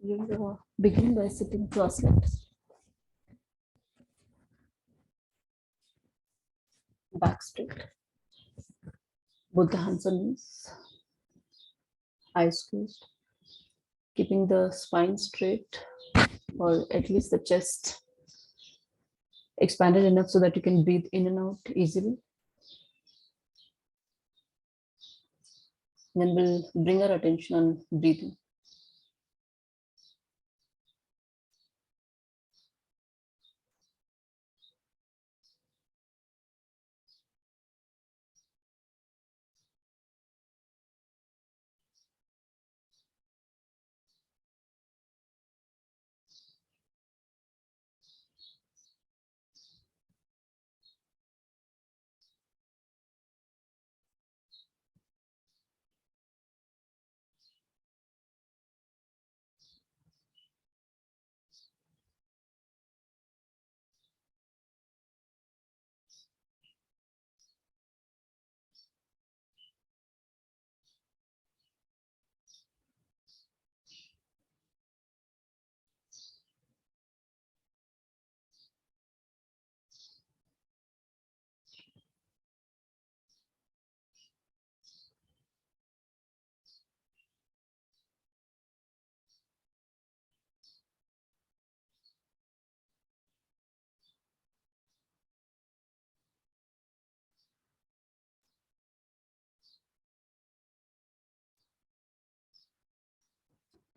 We'll begin by sitting cross-legged. Back straight. Both the hands on knees. Eyes closed. Keeping the spine straight, or at least the chest expanded enough so that you can breathe in and out easily. Then we'll bring our attention on breathing.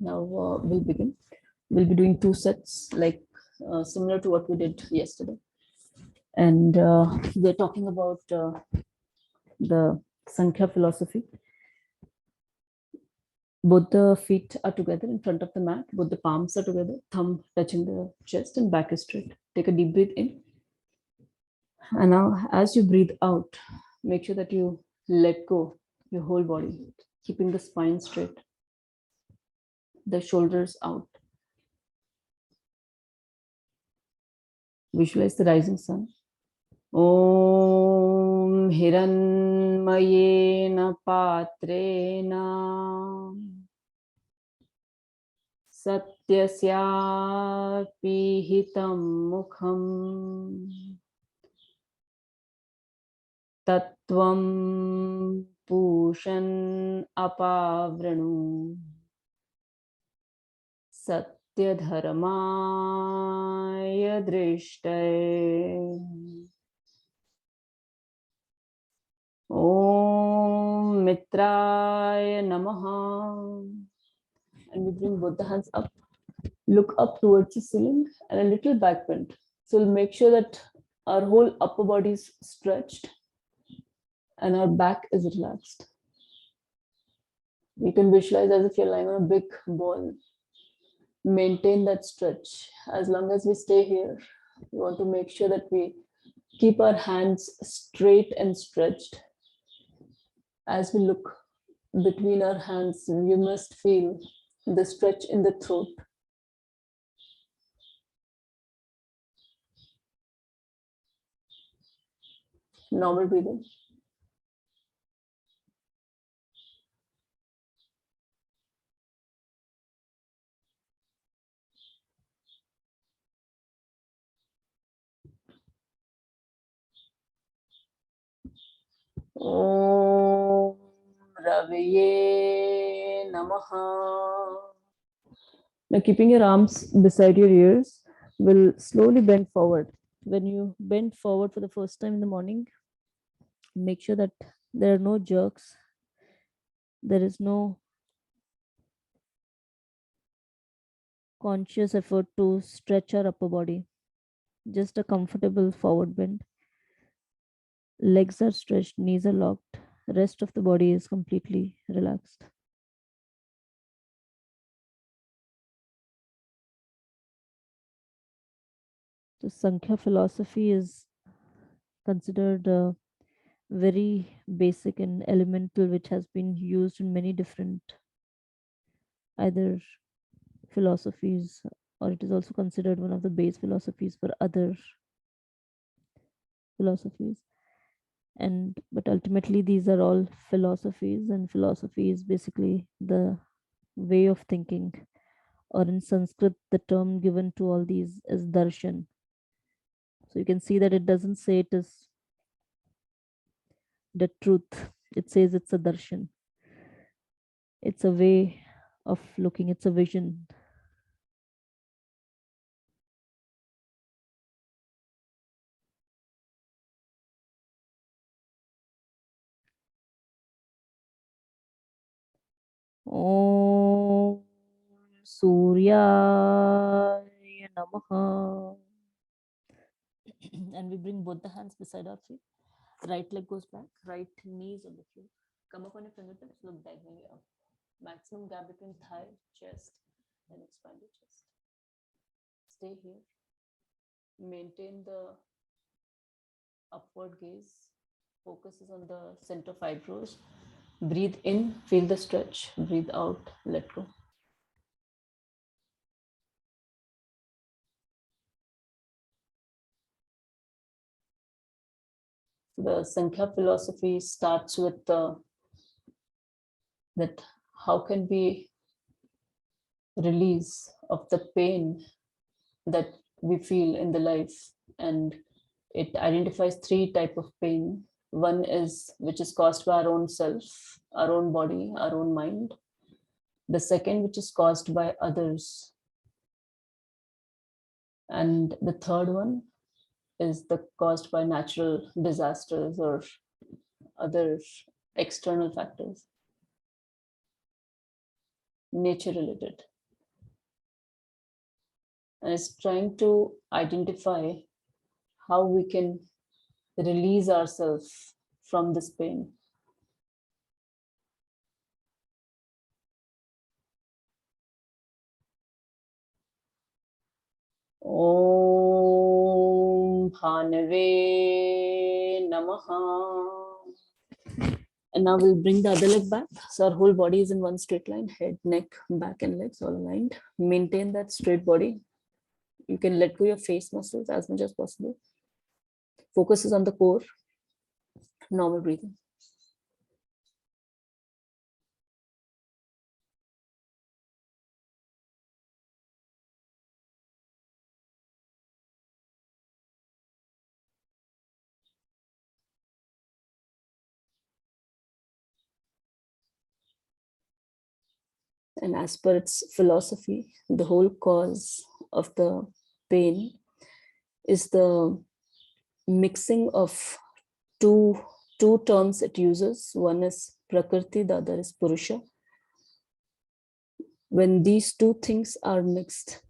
Now we'll begin. We'll be doing 2 sets, like similar to what we did yesterday. And we're talking about the Sankhya philosophy. Both the feet are together in front of the mat. Both the palms are together, thumb touching the chest and back is straight. Take a deep breath in. And now as you breathe out, make sure that you let go your whole body, keeping the spine straight, the shoulders out. Visualize the rising sun. Om Hiranmayena Patrena Satyasyapi Hitam Mukham Tattvam Pushan Apavranu Satyadharmaya Drishtay. Om Mitraya Namaha. And we bring both the hands up. Look up towards the ceiling and a little back bend. So we'll make sure that our whole upper body is stretched and our back is relaxed. You can visualize as if you're lying on a big ball. Maintain that stretch. As long as we stay here, we want to make sure that we keep our hands straight and stretched. As we look between our hands, you must feel the stretch in the throat. Normal breathing. Om Raviye Namaha. Now, keeping your arms beside your ears, will slowly bend forward. When you bend forward for the first time in the morning, make sure that there are no jerks. There is no conscious effort to stretch our upper body. Just a comfortable forward bend. Legs are stretched, knees are locked. Rest of the body is completely relaxed. The Sankhya philosophy is considered very basic and elemental, which has been used in many different either philosophies, or it is also considered one of the base philosophies for other philosophies. But ultimately these are all philosophies, and philosophy is basically the way of thinking or in Sanskrit, the term given to all these is darshan. So you can see that it doesn't say it is the truth, it says it's a darshan. It's a way of looking, it's a vision. Om Surya Namaha. And we bring both the hands beside our feet. Right leg goes back, right knees on the floor. Come up on your fingertips, look diagonally up. Maximum gap between thigh, chest, and expand your chest. Stay here. Maintain the upward gaze. Focus is on the center of eyebrows. Breathe in, feel the stretch. Breathe out, let go. The Sankhya philosophy starts with that how can we release of the pain that we feel in the life, and it identifies three type of pain. One is which is caused by our own self, our own body, our own mind. The second, which is caused by others, and the third one is the caused by natural disasters or other external factors, nature related. And it's trying to identify how we can release ourselves from this pain. Om Bhanave Namaha. And now we'll bring the other leg back. So our whole body is in one straight line, head, neck, back, and legs all aligned. Maintain that straight body. You can let go your face muscles as much as possible. Focus is on the core, normal breathing. And as per its philosophy, the whole cause of the pain is the mixing of two terms it uses. One is Prakriti, the other is Purusha. When these two things are mixed,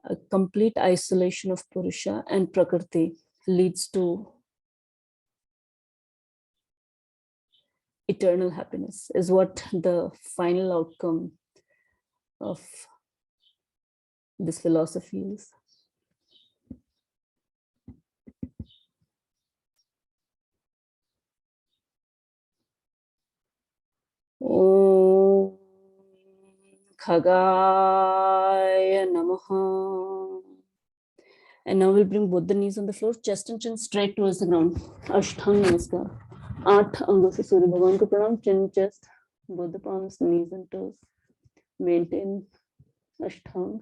a complete isolation of Purusha and Prakriti leads to eternal happiness, is what the final outcome of this philosophy is. Om Khagaya Namaha. And now we'll bring both the knees on the floor, chest and chin straight towards the ground. Ashtanga Namaskar. 8 अंगों से सूर्य भगवान को प्रणाम. Chin, chest, both the palms, knees and toes. Maintain Ashtanga.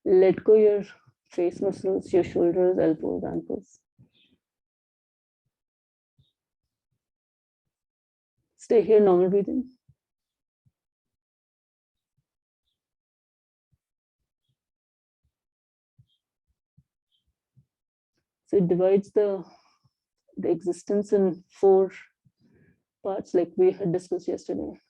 Let go your face muscles, your shoulders, elbows, ankles. Stay here, normal breathing. So it divides the existence in 4 parts, like we had discussed yesterday.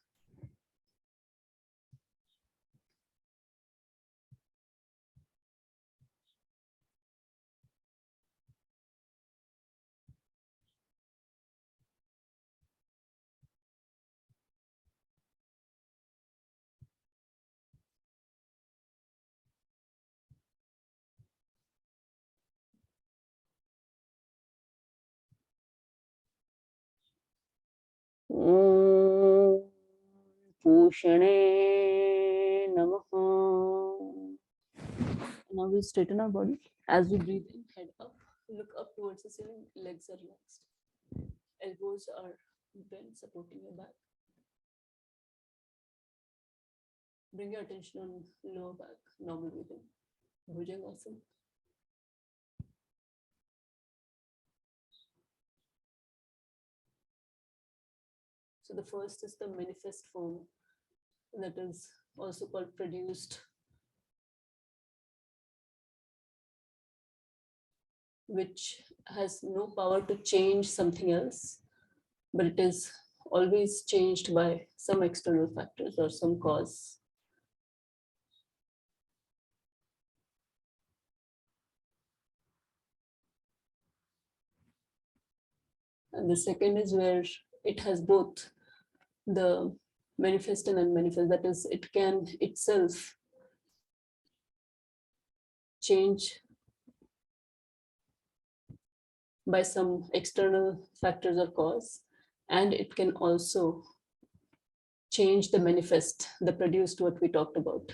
Pushane Namaha. Now we straighten our body. As we breathe in, head up, look up towards the ceiling, legs are relaxed. Elbows are bent, supporting your back. Bring your attention on lower back, normal breathing. Bhujangasana. So the first is the manifest form, that is also called produced, which has no power to change something else, but it is always changed by some external factors or some cause. And the second is where it has both the manifest and unmanifest, that is, it can itself change by some external factors or cause, and it can also change the manifest, the produced, what we talked about.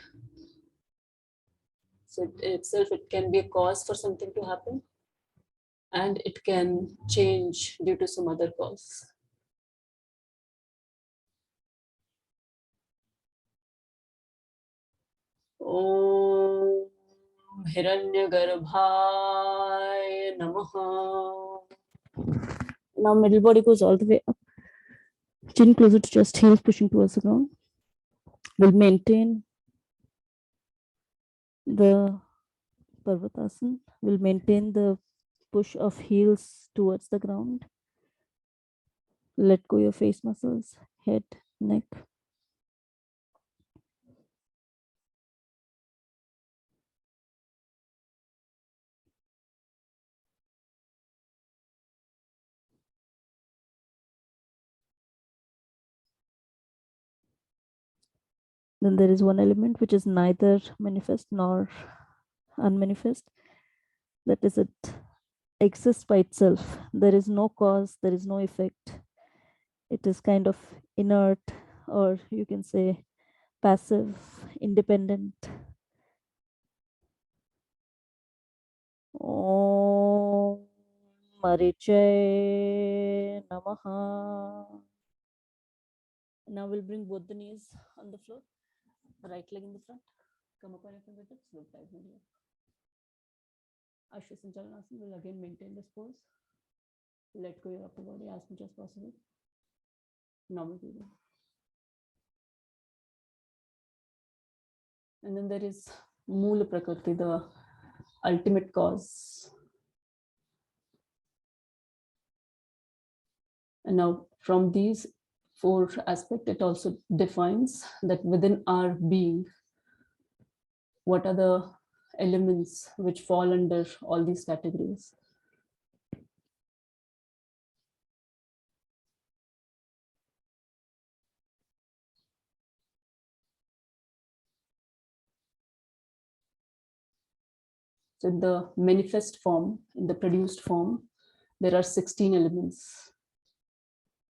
So it itself, it can be a cause for something to happen, and it can change due to some other cause. Om Hiranyagarbhaya Namaha. Now middle body goes all the way up. Chin closer to chest, heels pushing towards the ground. We'll maintain the Parvatasana. We'll maintain the push of heels towards the ground. Let go your face muscles, head, neck. Then there is one element which is neither manifest nor unmanifest. That is, it exists by itself. There is no cause, there is no effect. It is kind of inert, or you can say passive, independent. Om Marichay Namaha. Now we'll bring both the knees on the floor, right leg in the front. Come up on your fingertips, look diagonally up. Ashwasanchalanasana will again maintain this pose. Let go your upper body as much as possible. Normal breathing. And then there is Moola Prakriti, the ultimate cause. And now from these four aspects, it also defines that within our being, what are the elements which fall under all these categories. So in the manifest form, in the produced form, there are 16 elements.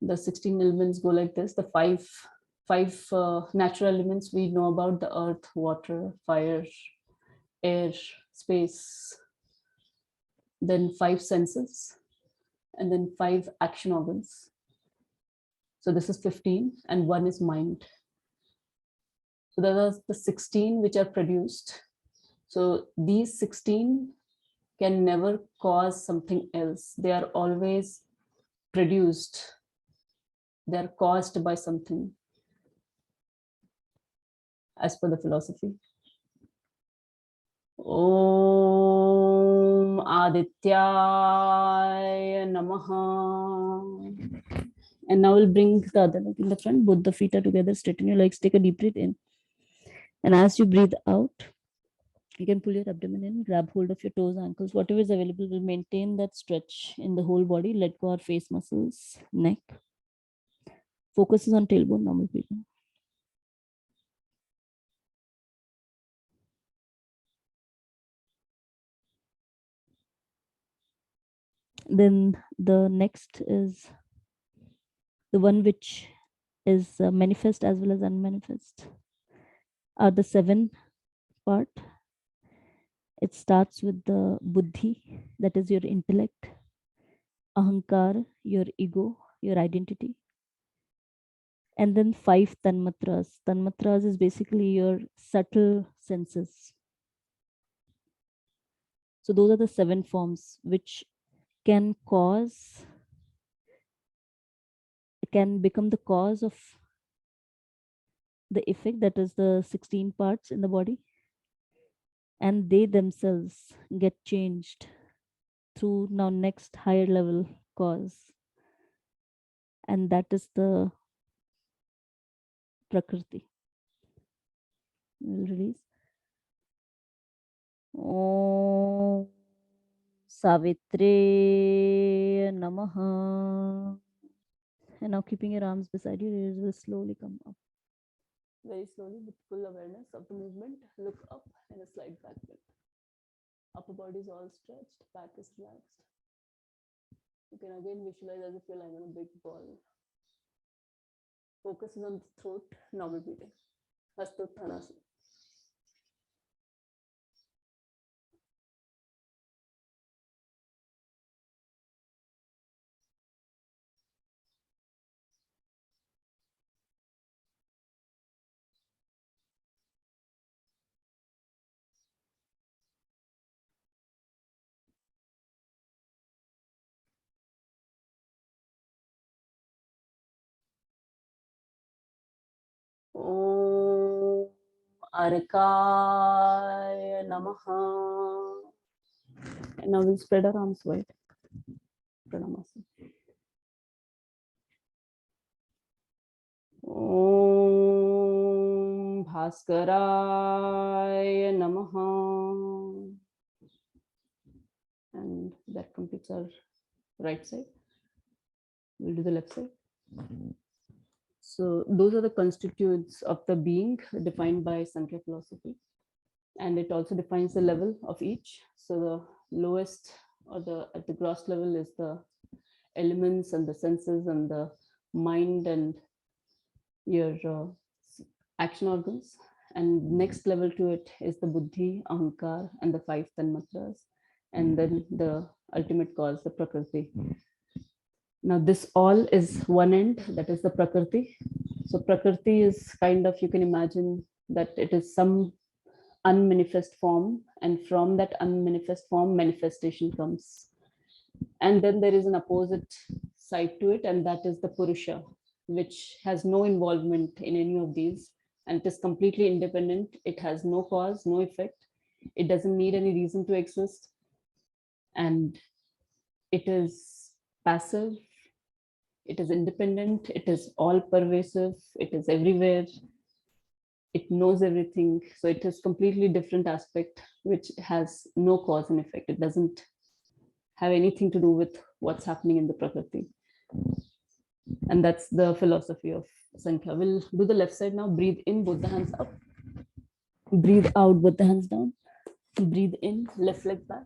The 16 elements go like this. The five natural elements we know about: the earth, water, fire, air, space. Then 5 senses, and then 5 action organs. So this is 15, and 1 is mind. So there are the 16 which are produced. So these 16 can never cause something else. They are always produced. They are caused by something, as per the philosophy. Om Adityaya Namaha. And now we'll bring the other leg in the front. Both the feet are together. Straighten your legs. Take a deep breath in. And as you breathe out, you can pull your abdomen in, grab hold of your toes, ankles, whatever is available. Will maintain that stretch in the whole body. Let go our face muscles, neck. Focus is on tailbone, normal breathing. Then the next is the one which is manifest as well as unmanifest. Are the 7 part. It starts with the Buddhi, that is your intellect. Ahamkar, your ego, your identity. And then 5 tanmatras. Tanmatras is basically your subtle senses. So those are the 7 forms which can become the cause of the effect, that is the 16 parts in the body, and they themselves get changed through now next higher level cause, and that is the Prakriti. We'll release. Om Savitre Namaha. And now keeping your arms beside your ears will slowly come up. Very slowly, with full awareness of the movement, look up and a slight back bend. Upper body is all stretched, back is relaxed. You can again visualize as if you're lying on a big ball. Focus is on the throat, normal breathing. Hastottanasana. Om Arkaya Namaha. And now we'll spread our arms wide. Pranamasana. Om Bhaskaraya Namaha. And that completes our right side. We'll do the left side. So those are the constituents of the being defined by Sankhya philosophy. And it also defines the level of each. So the lowest, or at the gross level, is the elements and the senses and the mind and your action organs. And next level to it is the Buddhi, Ahamkar, and the 5 tanmatras. And then the ultimate cause, the Prakriti. Now this all is one end, that is the Prakriti. So Prakriti is kind of, you can imagine that it is some unmanifest form, and from that unmanifest form manifestation comes. And then there is an opposite side to it, and that is the Purusha, which has no involvement in any of these, and it is completely independent. It has no cause, no effect. It doesn't need any reason to exist, and it is passive. It is independent. It is all pervasive. It is everywhere. It knows everything. So it is completely different aspect, which has no cause and effect. It doesn't have anything to do with what's happening in the Prakriti. And that's the philosophy of Sankhya. We'll do the left side now. Breathe in, both the hands up. Breathe out, both the hands down. Breathe in, left leg back.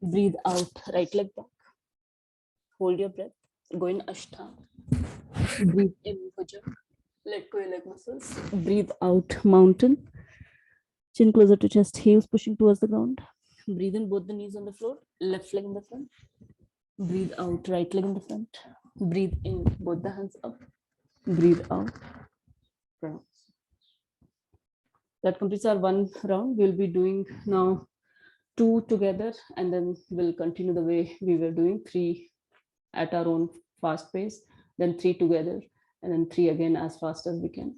Breathe out, right leg back. Hold your breath. Go in Ashtanga. Breathe in, Bhujanga. Let go your leg muscles. Breathe out, mountain. Chin closer to chest, heels pushing towards the ground. Breathe in, both the knees on the floor. Left leg in the front. Breathe out, right leg in the front. Breathe in, both the hands up. Breathe out. That completes our one round. We'll be doing now 2 together, and then we'll continue the way we were doing, 3 at our own fast pace, then 3 together, and then 3 again as fast as we can.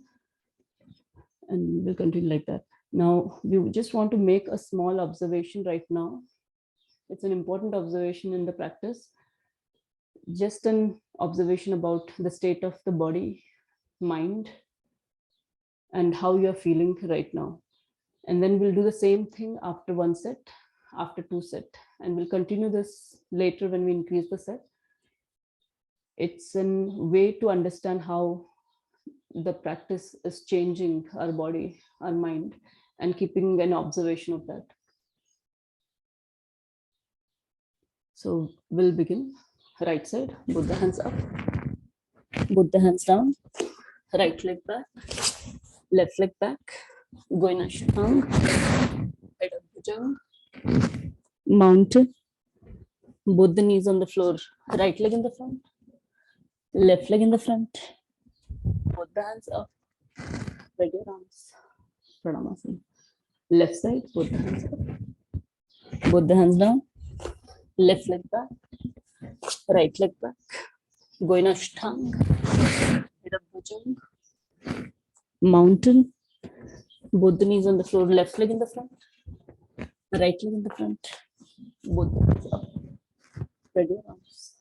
And we'll continue like that. Now, we just want to make a small observation right now. It's an important observation in the practice. Just an observation about the state of the body, mind, and how you're feeling right now. And then we'll do the same thing after 1 set, after 2 set, and we'll continue this later when we increase the set. It's a way to understand how the practice is changing our body, our mind, and keeping an observation of that. So we'll begin. Right side, both the hands up, both the hands down, right leg back, left leg back, go in Ashtanga, head up Bhujanga, mountain, both the knees on the floor, right leg in the front, left leg in the front, the hands up. Spread your arms. Pranamasana. Left side, both the hands up. Both the hands down. Left leg back. Right leg back. Going ashtanga. Head up bhujang. Mountain. Both the knees on the floor. Left leg in the front. Right leg in the front. Both the hands up. Spread your arms.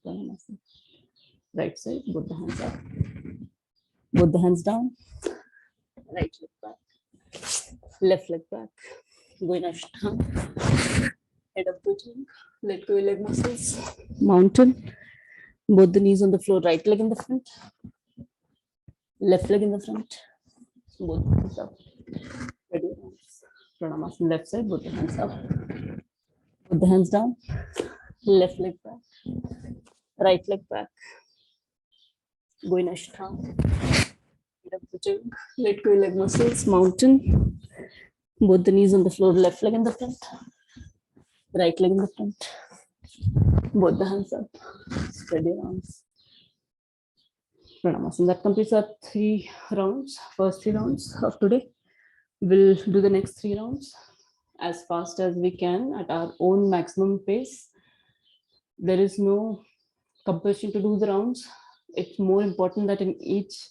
Pranamasi. Right side, both the hands up. Both the hands down. Right leg back. Left leg back. Going ashtanga. Head up bhujang. Let go your leg muscles. Mountain. Both the knees on the floor. Right leg in the front. Left leg in the front. Both hands up. Spread your arms. Pranamasi. Left side, both the hands up. Both the hands down. Left leg back. Right leg back. Going ashtanga. Head up bhujang. Let go your leg muscles. Mountain. Both the knees on the floor. Left leg in the front. Right leg in the front. Both the hands up. Spread your arms. Pranamasana. That completes our 3 rounds. First 3 rounds of today. We'll do the next 3 rounds as fast as we can at our own maximum pace. There is no compulsion to do the rounds. It's more important that in each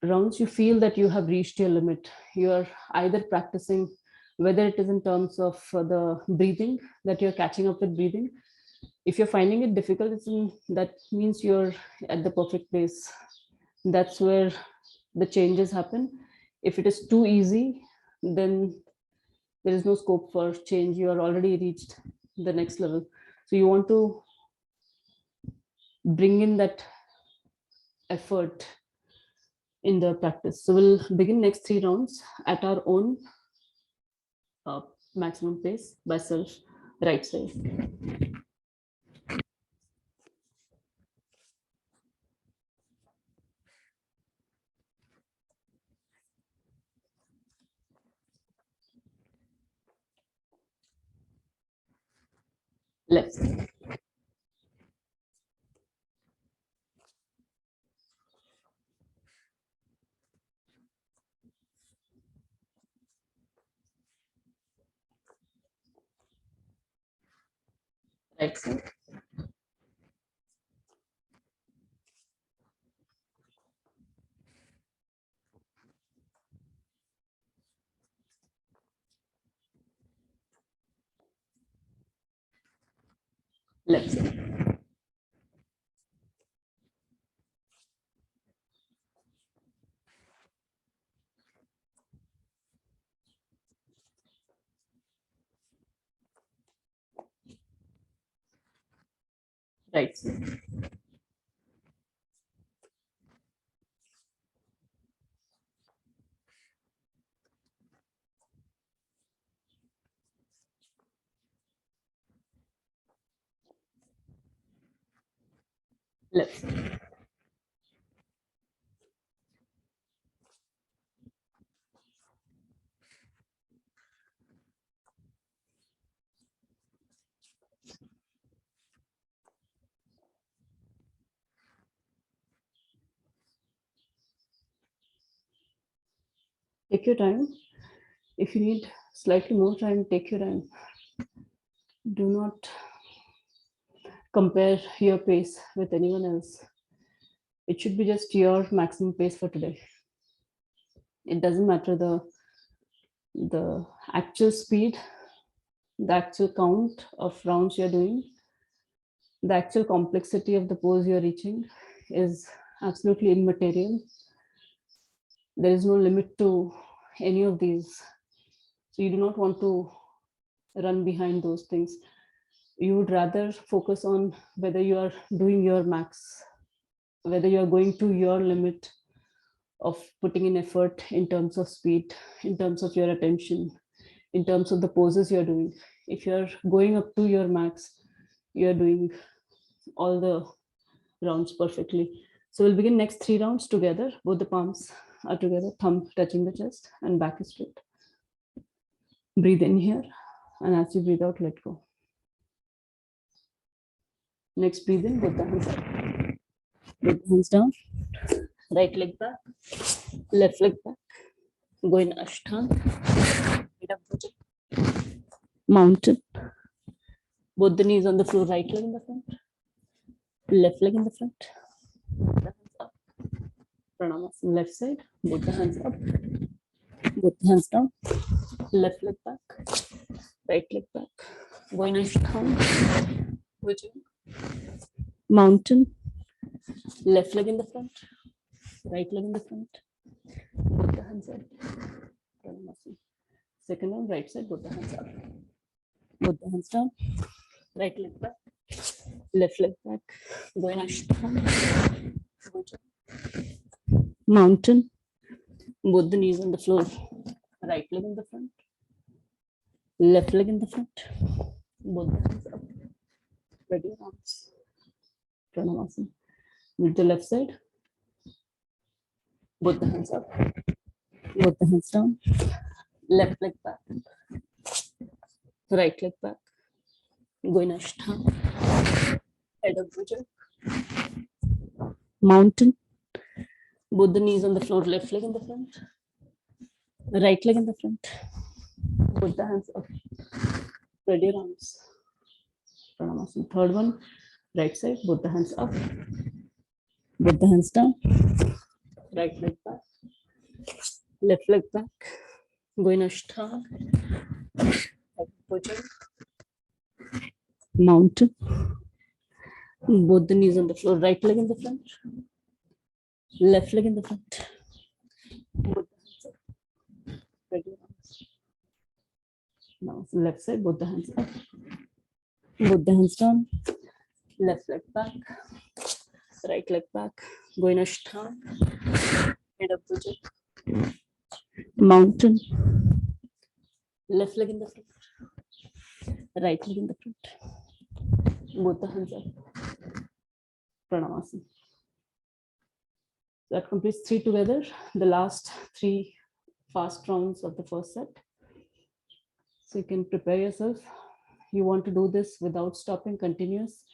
rounds you feel that you have reached your limit. You are either practicing, whether it is in terms of the breathing, that you're catching up with breathing. If you're finding it difficult, that means you're at the perfect place. That's where the changes happen. If it is too easy, then there is no scope for change. You are already reached the next level. So you want to bring in that effort in the practice. So we'll begin next 3 rounds at our own maximum pace by self. Right side. Left side. Right side. Left side. Right side. Left side. Take your time. If you need slightly more time, take your time. Do not compare your pace with anyone else. It should be just your maximum pace for today. It doesn't matter the actual speed, the actual count of rounds you're doing, the actual complexity of the pose you're reaching is absolutely immaterial. There is no limit to any of these. So you do not want to run behind those things. You would rather focus on whether you are doing your max, whether you are going to your limit of putting in effort in terms of speed, in terms of your attention, in terms of the poses you're doing. If you're going up to your max, you're doing all the rounds perfectly. So we'll begin next 3 rounds together. Both the palms are together, thumb touching the chest and back is straight. Breathe in here, and as you breathe out, let go. Next, breathe in, both the hands up. Both hands down. Right leg back. Left leg back. Go in Ashtanga. Head up, mountain. Both the knees on the floor. Right leg in the front. Left leg in the front. Both the hands up. Pranamasan. Left side. Both the hands up. Both the hands down. Left leg back. Right leg back. Go in Ashtanga. Mountain. Left leg in the front. Right leg in the front. Both the hands up. Pranamasan. Second one, right side. Both the hands up. Both the hands down. Right leg back. Left leg back. Go in Ashtanga. Mountain. Both the knees on the floor. Right leg in the front. Left leg in the front. Both the hands up. Spread your arms. Pranamasan. With the left side. Both the hands up. Both the hands down. Left leg back. Right leg back. Go in Ashtanga. Head up, Bhujan. Mountain. Both the knees on the floor. Left leg in the front. Right leg in the front. Both the hands up. Spread your arms. Pranamasan. Third one. Right side. Both the hands up. Both the hands down. Right leg back. Left leg back. Go in Ashtanga. Mountain. Both the knees on the floor. Right leg in the front. Left leg in the front. Both the hands up. Spread your arms. Now left side. Both the hands up. Both the hands down. Left leg back. Right leg back. Go in Ashtanga. Head up, Bhujan. Mountain. Left leg in the front. Right leg in the front. Both the hands up. Pranamasan. That completes 3 together. The last 3 fast rounds of the first set. So you can prepare yourself. You want to do this without stopping, continuous,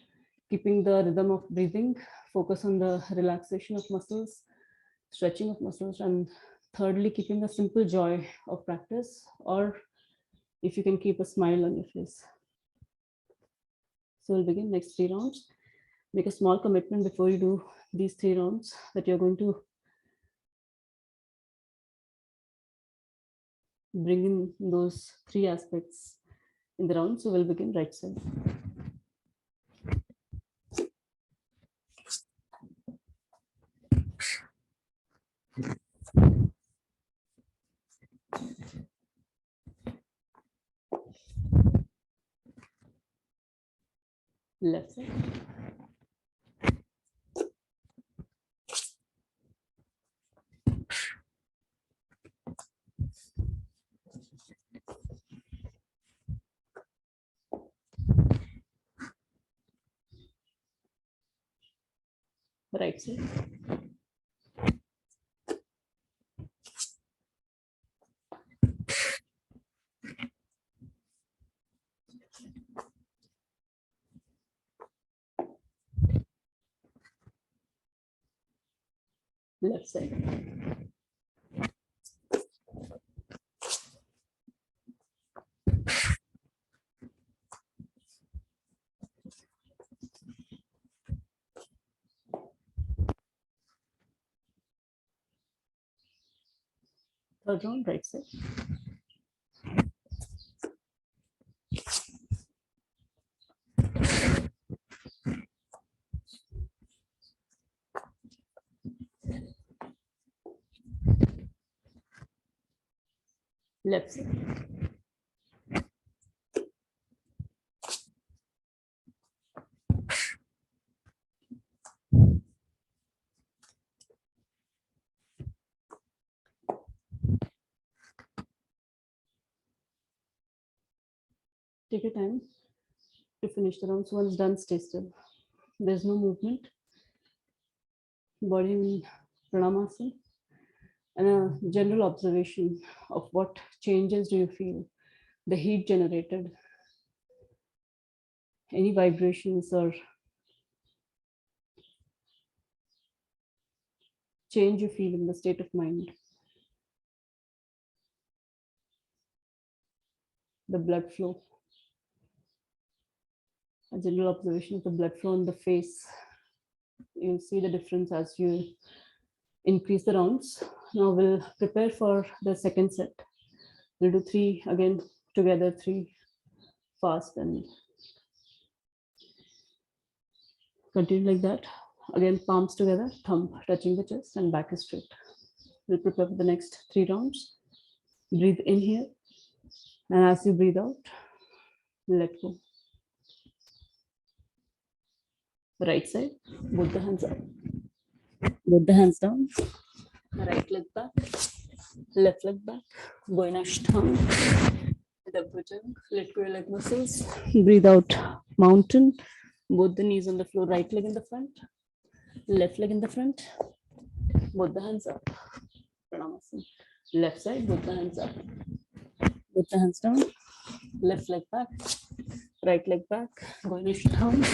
keeping the rhythm of breathing, focus on the relaxation of muscles, stretching of muscles, and thirdly, keeping a simple joy of practice, or if you can keep a smile on your face. So we'll begin next 3 rounds. Make a small commitment before you do these 3 rounds that you're going to bring in those 3 aspects in the round. So we'll begin right side. Left side. Right side. Left side. Third round, right side. Left side. Take your time to finish the round. So once done, stay still. There's no movement. Body in pranamasan. And a general observation of what changes do you feel? The heat generated, any vibrations or change you feel in the state of mind. The blood flow, a general observation of the blood flow in the face. You'll see the difference as you increase the rounds. Now we'll prepare for the second set. We'll do 3 again together, 3 fast, and continue like that. Again, palms together, thumb touching the chest, and back is straight. We'll prepare for the next 3 rounds. Breathe in here, and as you breathe out, let go. Right side, both the hands up, both the hands down. Right leg back, left leg back. Going Ashtanga. The bhujang, let go your leg muscles. Breathe out, mountain. Both the knees on the floor. Right leg in the front, left leg in the front. Both the hands up. Pranamasan. Left side, both the hands up. Both the hands down. Left leg back, right leg back. Going Ashtanga.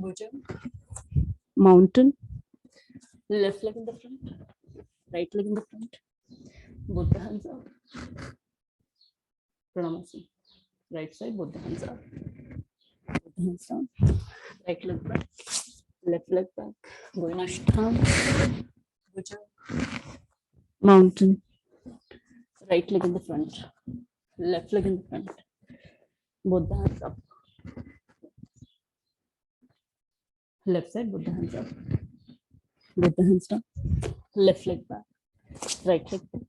Bhujang. Mountain. Left leg in the front, right leg in the front. Both the hands up. Pranamasan. Right side, both the hands up. Both the hands down. Right leg back, left leg back. Going Ashtanga. Bhujang. Mountain. Right leg in the front, left leg in the front. Both the hands up. Left side, both the hands up. Both the hands down. Left leg back, right leg back.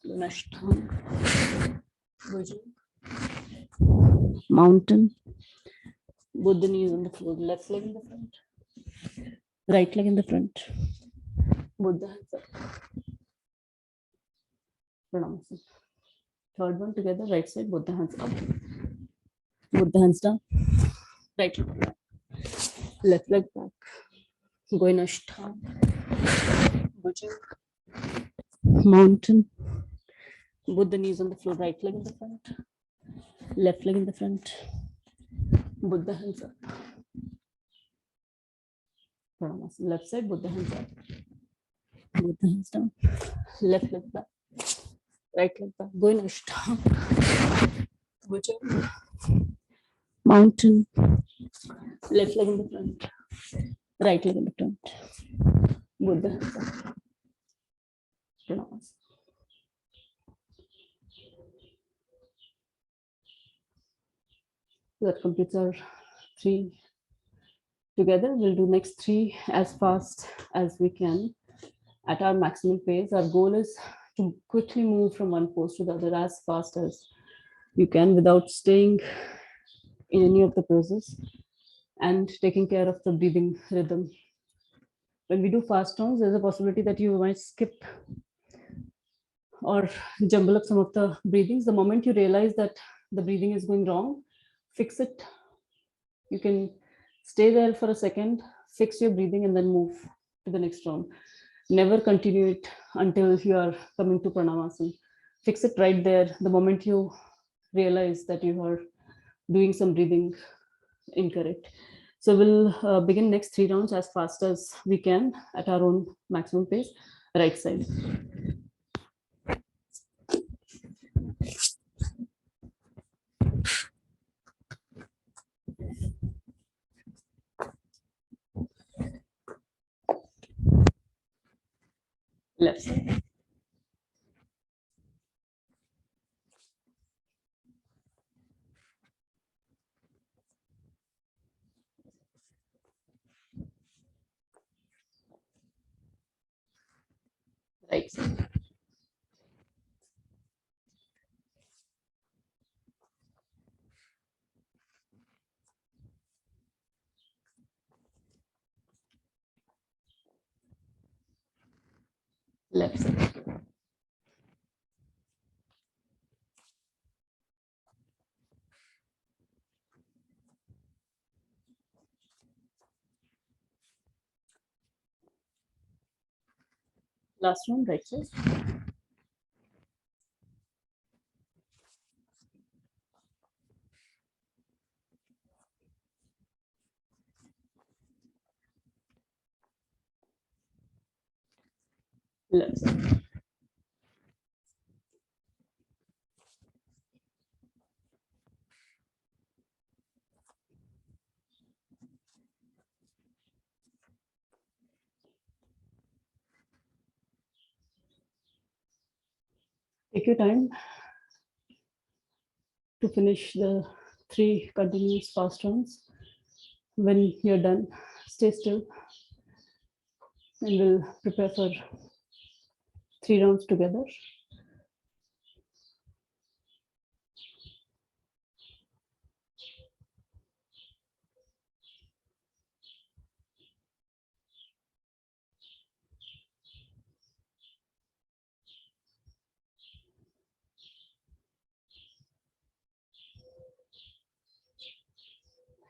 Going Ashtanga. Bhujang. Mountain. Both the knees on the floor. Left leg in the front, right leg in the front. Both the hands up. Pranamasan. Third one together, right side, both the hands up. Both the hands down. Right leg back. Left leg back. Going Ashtanga. Bhujang. Mountain. Both the knees on the floor. Right leg in the front. Left leg in the front. Both the hands up. Pranamasan. Left side, both the hands up. Both the hands down. Left leg back. Right leg back. Going Ashtanga. Bhujang. Mountain. Left leg in the front. Right leg in the front. Both the hands up. Pranamasan. That completes our 3 together. We'll do next 3 as fast as we can at our maximum pace. Our goal is to quickly move from one pose to the other as fast as you can without staying in any of the poses and taking care of the breathing rhythm. When we do fast rounds, there's a possibility that you might skip or jumble up some of the breathings. The moment you realize that the breathing is going wrong, fix it. You can stay there for a second, fix your breathing, and then move to the next round. Never continue it until you are coming to Pranamasan. Fix it right there the moment you realize that you are doing some breathing incorrect. So we'll begin next 3 rounds as fast as we can at our own maximum pace. Right side. Left side. Right side. Left side. Last one, right side. left side. Take your time to finish the 3 continuous fast rounds. When you're done, stay still and we'll prepare for 3 rounds together.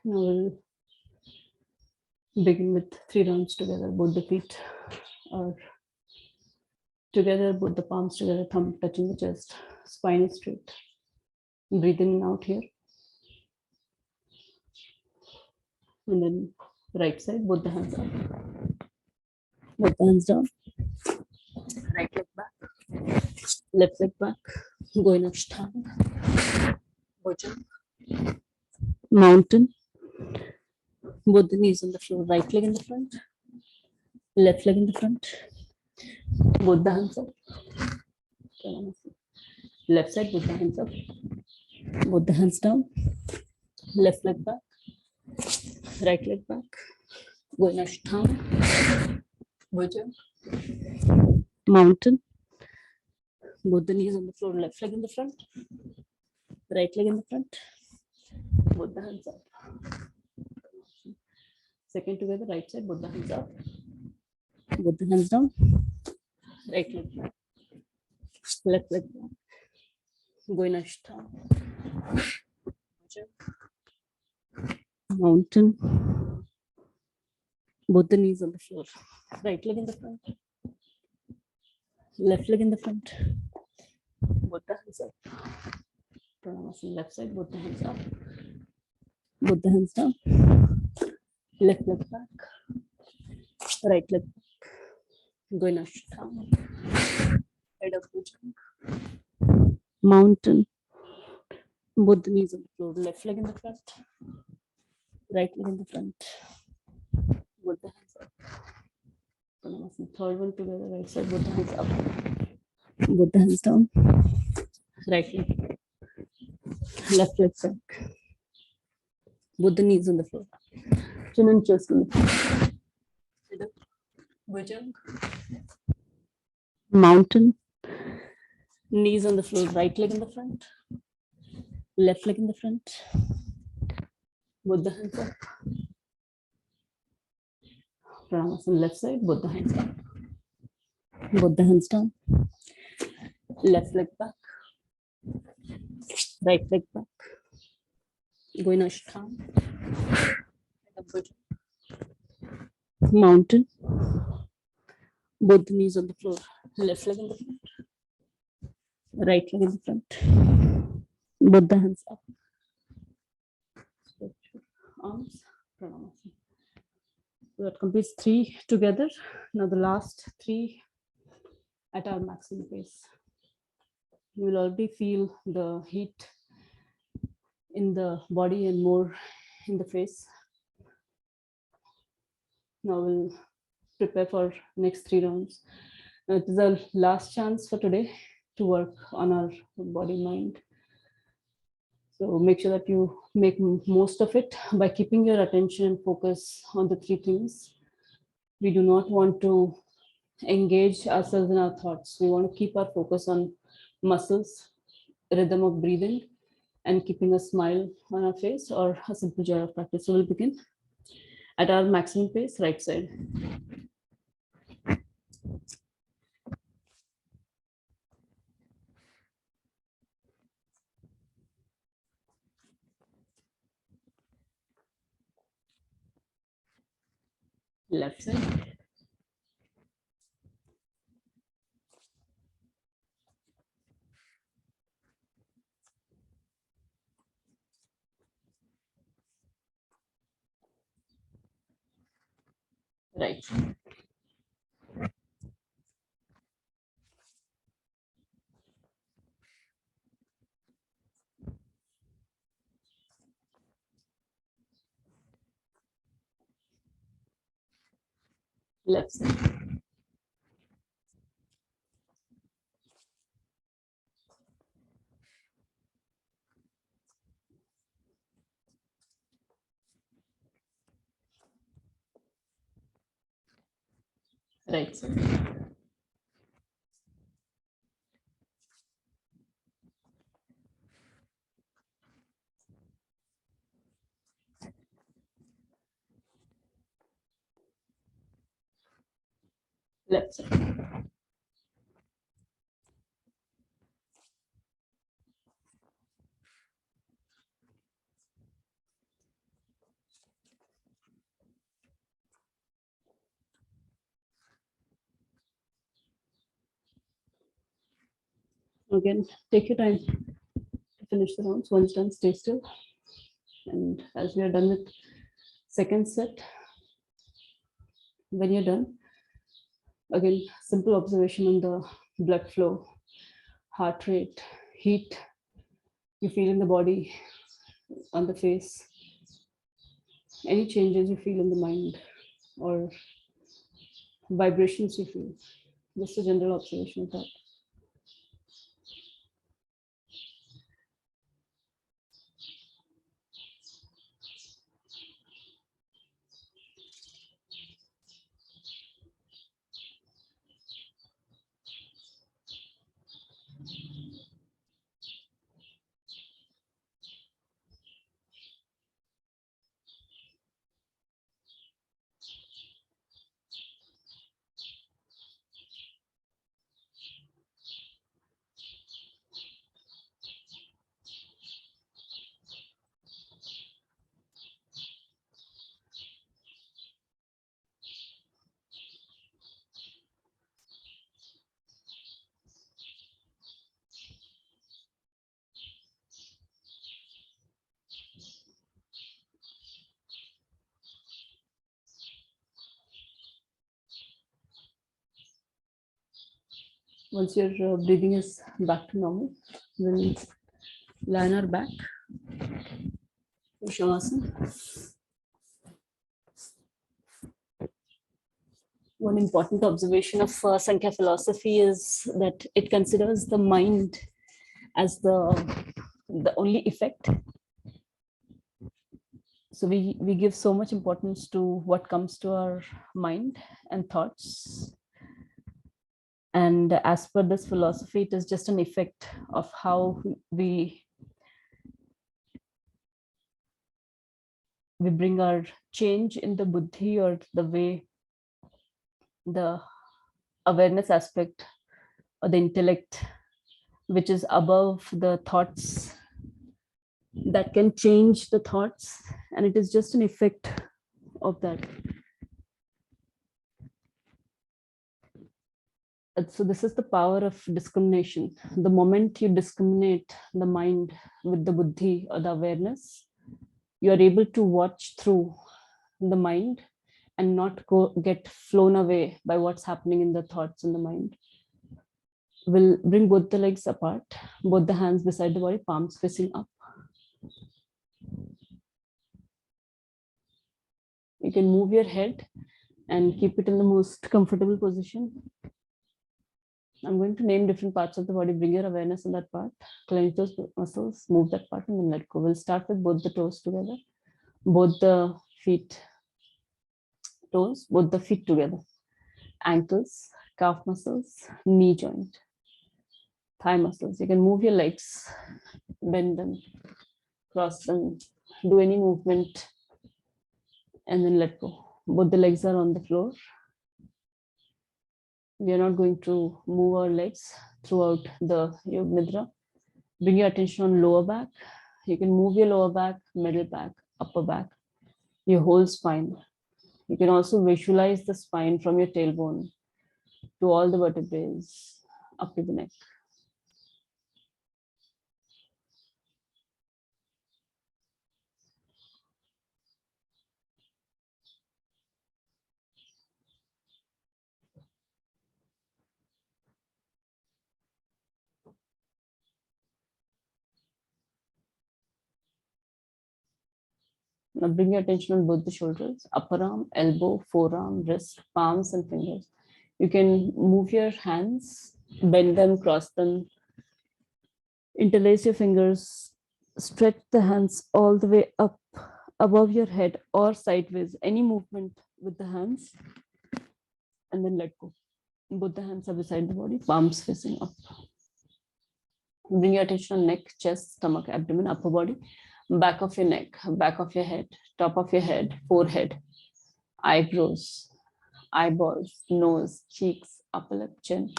Now we'll begin with 3 rounds together. Both the feet are together, both the palms together, thumb touching the chest, spine is straight. Breathe in and out here. And then right side, both the hands up. Both the hands down. Right leg back. Left leg back. Going up stand. Bojang. Mountain. Both the knees on the floor. Right leg in the front. Left leg in the front. Both the hands up. Left side, both the hands up. Both the hands down. Left leg back. Right leg back. Going ashtanga. Bojang. Mountain. Both the knees on the floor. Left leg in the front. Right leg in the front. Both the hands up. Second together, right side, both the hands up. Both the hands down. Right leg back. Left leg back. Going ashtanga. Mountain. Both the knees on the floor. Right leg in the front. Left leg in the front. Both the hands up. Pranayama. Left side, both the hands up. Both the hands down. Left leg back. Right leg back. Going ashtanga. Head up Bujang. Mountain. Both the knees on the floor. Left leg in the front. Right leg in the front. Both the hands up. Pranayama. Third one together. Right side. Both the hands up. Both the hands down. Right leg. Left leg back. Both the knees on the floor. Chin and chest on the floor. Head up. Bujang. Mountain. Knees on the floor. Right leg in the front. Left leg in the front. Both the hands up. Pranayama. Left side. Both the hands up. Both the hands down. Left leg back. Right leg back. Going ashtanga. Mountain. Both the knees on the floor. Left leg in the front. Right leg in the front. Both the hands up. Stretch your arms. Pranayama. So that completes 3 together. Now the last 3 at our maximum pace. You will already feel the heat in the body and more in the face. Now we'll prepare for next 3 rounds. Now it is our last chance for today to work on our body mind. So make sure that you make most of it by keeping your attention and focus on the 3 things. We do not want to engage ourselves in our thoughts. We want to keep our focus on muscles, rhythm of breathing, and keeping a smile on our face or a simple joy of practice. So we'll begin at our maximum pace, right side. Left side. Right. Left side. Right side. Left side. Again, take your time to finish the rounds. Once done, stay still. And as we are done with second set, when you're done, again, simple observation on the blood flow, heart rate, heat you feel in the body, on the face, any changes you feel in the mind or vibrations you feel. Just a general observation of that. Once your breathing is back to normal, we'll lie on our back. Shavasana. One important observation of Sankhya philosophy is that it considers the mind as the only effect. So we give so much importance to what comes to our mind and thoughts. And as per this philosophy, it is just an effect of how we bring our change in the buddhi, or the way the awareness aspect or the intellect, which is above the thoughts, that can change the thoughts, and it is just an effect of that. So this is the power of discrimination. The moment you discriminate the mind with the buddhi or the awareness, you are able to watch through the mind and not get flown away by what's happening in the thoughts in the mind. We'll bring both the legs apart, both the hands beside the body, palms facing up. You can move your head and keep it in the most comfortable position. I'm going to name different parts of the body. Bring your awareness in that part, clench those muscles, move that part, and then let go. We'll start with both the toes together, both the feet, toes, both the feet together, ankles, calf muscles, knee joint, thigh muscles. You can move your legs, bend them, cross them, do any movement, and then let go. Both the legs are on the floor. We are not going to move our legs throughout the Yoga Nidra. Bring your attention on lower back. You can move your lower back, middle back, upper back, your whole spine. You can also visualize the spine from your tailbone to all the vertebrae up to the neck. Now bring your attention on both the shoulders, upper arm, elbow, forearm, wrist, palms, and fingers. You can move your hands, bend them, cross them, interlace your fingers, stretch the hands all the way up above your head or sideways, any movement with the hands, and then let go. Both the hands are beside the body, palms facing up. Bring your attention on neck, chest, stomach, abdomen, upper body, back of your neck, back of your head, top of your head, forehead, eyebrows, eyeballs, nose, cheeks, upper lip, chin,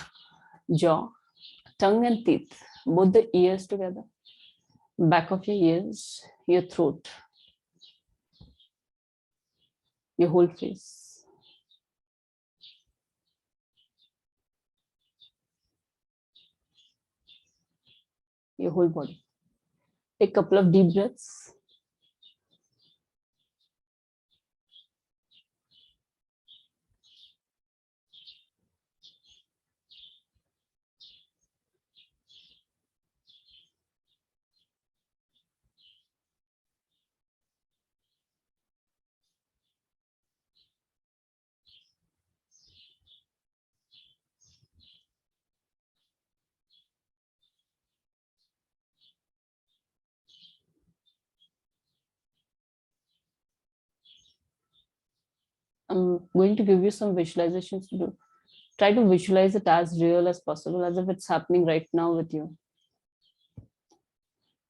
jaw, tongue and teeth, both the ears together, back of your ears, your throat, your whole face. Your whole body. Take a couple of deep breaths. I'm going to give you some visualizations to do. Try to visualize it as real as possible, as if it's happening right now with you.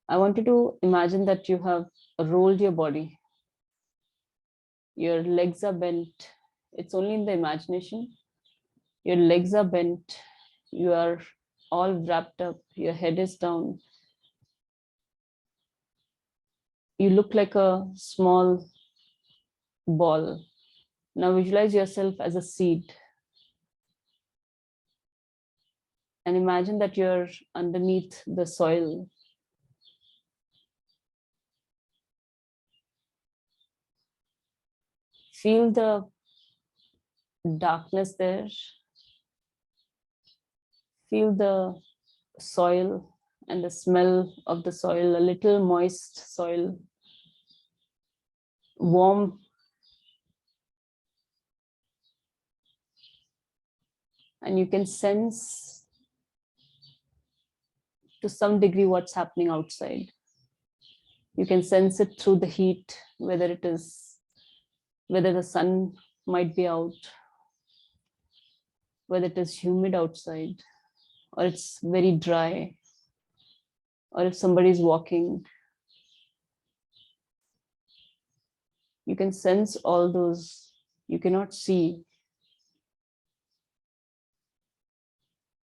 I want you to imagine that you have rolled your body. Your legs are bent. It's only in the imagination. Your legs are bent. You are all wrapped up. Your head is down. You look like a small ball. Now visualize yourself as a seed and imagine that you're underneath the soil. Feel the darkness there. Feel the soil and the smell of the soil, a little moist soil, warm. And you can sense to some degree what's happening outside. You can sense it through the heat, whether the sun might be out, whether it is humid outside, or it's very dry, or if somebody is walking. You can sense all those. You cannot see,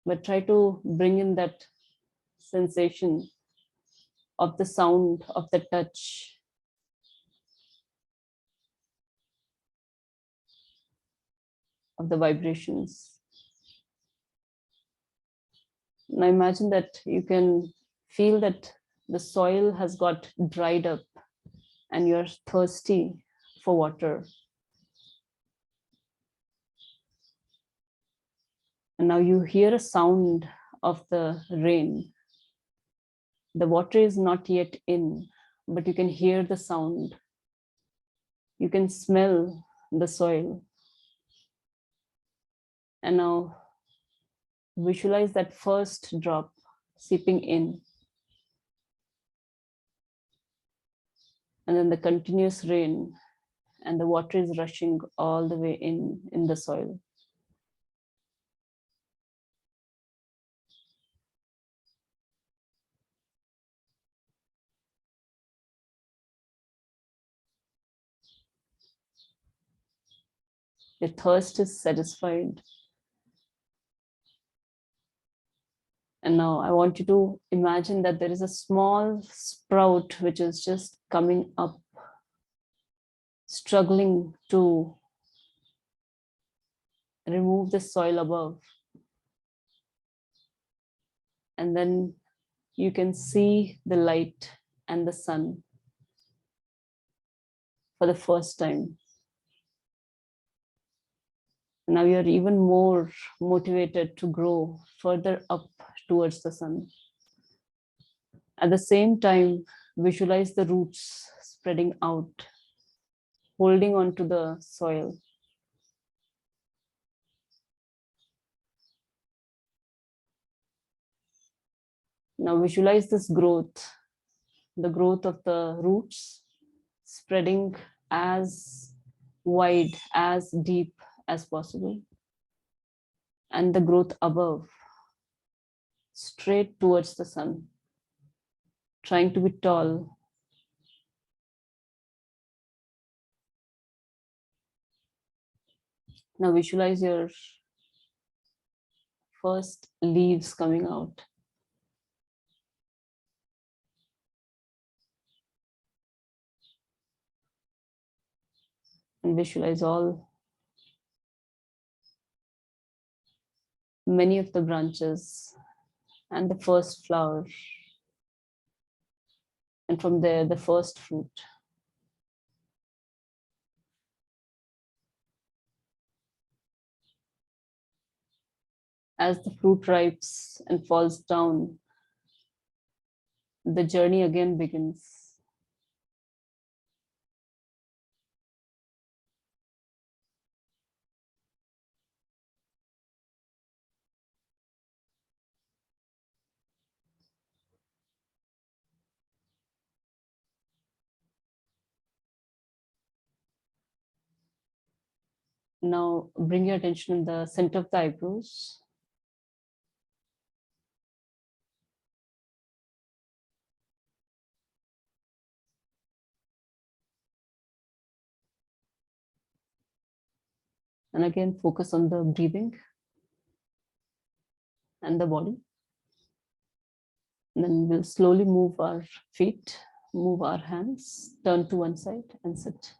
but try to bring in that sensation of the sound, of the touch, of the vibrations. Now imagine that you can feel that the soil has got dried up and you're thirsty for water. And now you hear a sound of the rain. The water is not yet in, but you can hear the sound. You can smell the soil. And now visualize that first drop seeping in. And then the continuous rain, and the water is rushing all the way in the soil. Your thirst is satisfied. And now I want you to imagine that there is a small sprout which is just coming up, struggling to remove the soil above. And then you can see the light and the sun for the first time. Now you're even more motivated to grow further up towards the sun. At the same time, visualize the roots spreading out holding on to the soil. Now visualize this growth, the growth of the roots spreading as wide, as deep as possible, and the growth above, straight towards the sun, trying to be tall. Now visualize your first leaves coming out. And visualize many of the branches and the first flower. And from there, the first fruit. As the fruit ripes and falls down, the journey again begins. Now bring your attention in the center of the eyebrows. And again, focus on the breathing and the body. And then we'll slowly move our feet, move our hands, turn to one side and sit.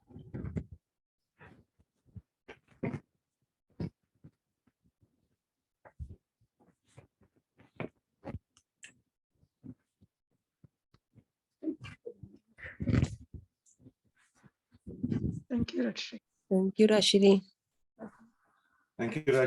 Thank you, Rajshri. Thank you, Rashiri. Thank you, Rajshri.